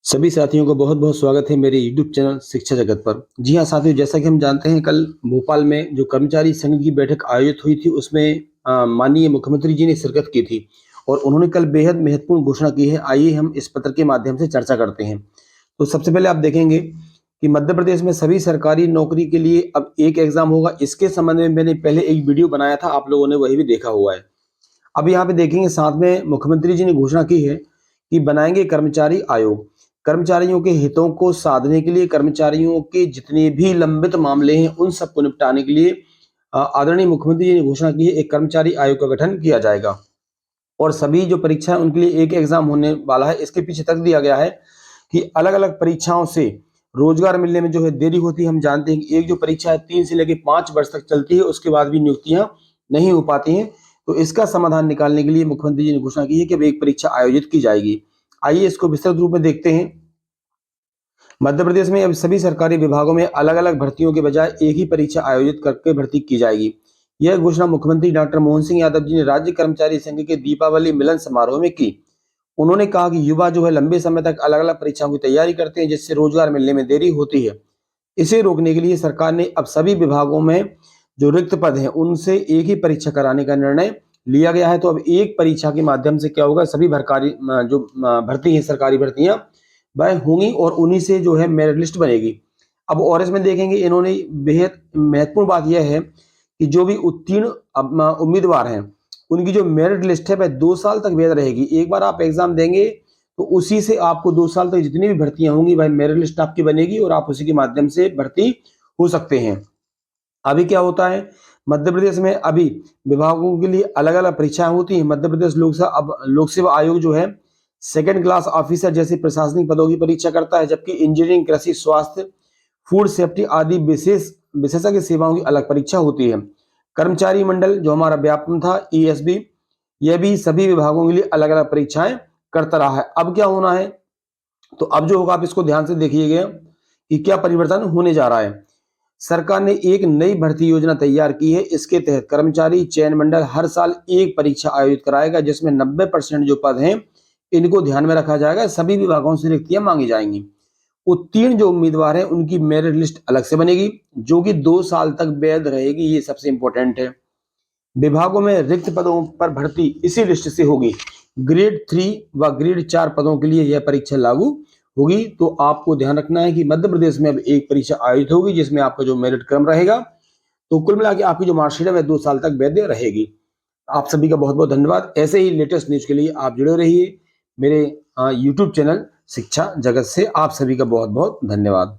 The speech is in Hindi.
सभी साथियों को बहुत बहुत स्वागत है मेरे YouTube चैनल शिक्षा जगत पर। जी हाँ साथियों, जैसा कि हम जानते हैं कल भोपाल में जो कर्मचारी संघ की बैठक आयोजित हुई थी उसमें माननीय मुख्यमंत्री जी ने शिरकत की थी और उन्होंने कल बेहद महत्वपूर्ण घोषणा की है। आइए हम इस पत्र के माध्यम से चर्चा करते हैं। तो सबसे पहले आप देखेंगे कि मध्य प्रदेश में सभी सरकारी नौकरी के लिए अब एक एग्जाम होगा। इसके संबंध में मैंने पहले एक वीडियो बनाया था, आप लोगों ने वही भी देखा हुआ है। अब यहाँ पे देखेंगे साथ में मुख्यमंत्री जी ने घोषणा की है कि बनाएंगे कर्मचारी आयोग। कर्मचारियों के हितों को साधने के लिए, कर्मचारियों के जितने भी लंबित मामले हैं उन सबको निपटाने के लिए आदरणीय मुख्यमंत्री जी ने घोषणा की है, एक कर्मचारी आयोग का गठन किया जाएगा और सभी जो परीक्षा है उनके लिए एक एग्जाम होने वाला है। इसके पीछे तक दिया गया है कि अलग अलग परीक्षाओं से रोजगार मिलने में जो है देरी होती है। हम जानते हैं कि एक जो परीक्षा है 3 से लेकर 5 वर्ष तक चलती है, उसके बाद भी नियुक्तियां नहीं हो पाती हैं। तो इसका समाधान निकालने के लिए मुख्यमंत्री जी ने घोषणा की है कि अब एक परीक्षा आयोजित की जाएगी। आइए इसको विस्तृत रूप में देखते हैं। मध्य प्रदेश में अब सभी सरकारी विभागों में अलग अलग भर्तियों के बजाय एक ही परीक्षा आयोजित करके भर्ती की जाएगी। यह घोषणा मुख्यमंत्री डॉक्टर मोहन सिंह यादव जी ने राज्य कर्मचारी संघ के दीपावली मिलन समारोह में की। उन्होंने कहा कि युवा जो है लंबे समय तक अलग अलग परीक्षाओं की तैयारी करते हैं, जिससे रोजगार मिलने में देरी होती है। इसे रोकने के लिए सरकार ने अब सभी विभागों में जो रिक्त पद हैं उनसे एक ही परीक्षा कराने का निर्णय लिया गया है। तो अब एक परीक्षा के माध्यम से क्या होगा, सभी जो भर्ती है, सरकारी भर्तियां वह होंगी और उन्हीं से जो है मेरिट लिस्ट बनेगी। अब और इसमें देखेंगे इन्होंने बेहद महत्वपूर्ण बात यह है कि जो भी उत्तीर्ण उम्मीदवार हैं उनकी जो मेरिट लिस्ट है वह 2 साल तक वैध रहेगी। एक बार आप एग्जाम देंगे तो उसी से आपको 2 साल तक जितनी भी भर्तियां होंगी वह मेरिट लिस्ट आपकी बनेगी और आप उसी के माध्यम से भर्ती हो सकते हैं। अभी क्या होता है, मध्य प्रदेश में अभी विभागों के लिए अलग अलग परीक्षाएं होती हैं। मध्य प्रदेश लोक सेवा आयोग जो है सेकंड क्लास ऑफिसर जैसे प्रशासनिक पदों की परीक्षा करता है, जबकि इंजीनियरिंग, कृषि, स्वास्थ्य, फूड सेफ्टी आदि विशेषज्ञ सेवाओं की अलग परीक्षा होती है। कर्मचारी मंडल जो हमारा व्यापम था ESB, यह भी सभी विभागों के लिए अलग अलग परीक्षाएं करता रहा है। अब क्या होना है, तो अब जो होगा आप इसको ध्यान से देखिएगा कि क्या परिवर्तन होने जा रहा है। सरकार ने एक नई भर्ती योजना तैयार की है। इसके तहत कर्मचारी चयन मंडल हर साल एक परीक्षा आयोजित कराएगा, जिसमें 90% जो पद हैं इनको ध्यान में रखा जाएगा। सभी विभागों से रिक्तियां मांगी जाएंगी। उत्तीर्ण जो उम्मीदवार हैं उनकी मेरिट लिस्ट अलग से बनेगी, जो कि 2 साल तक वैध रहेगी। ये सबसे इंपॉर्टेंट है। विभागों में रिक्त पदों पर भर्ती इसी लिस्ट से होगी। ग्रेड 3 व ग्रेड 4 पदों के लिए यह परीक्षा लागू होगी। तो आपको ध्यान रखना है कि मध्य प्रदेश में अब एक परीक्षा आयोजित होगी जिसमें आपका जो मेरिट क्रम रहेगा, तो कुल मिला के आपकी जो मार्कशीट है वह 2 साल तक वैध रहेगी। आप सभी का बहुत बहुत धन्यवाद। ऐसे ही लेटेस्ट न्यूज के लिए आप जुड़े रहिए मेरे YouTube चैनल शिक्षा जगत से। आप सभी का बहुत बहुत धन्यवाद।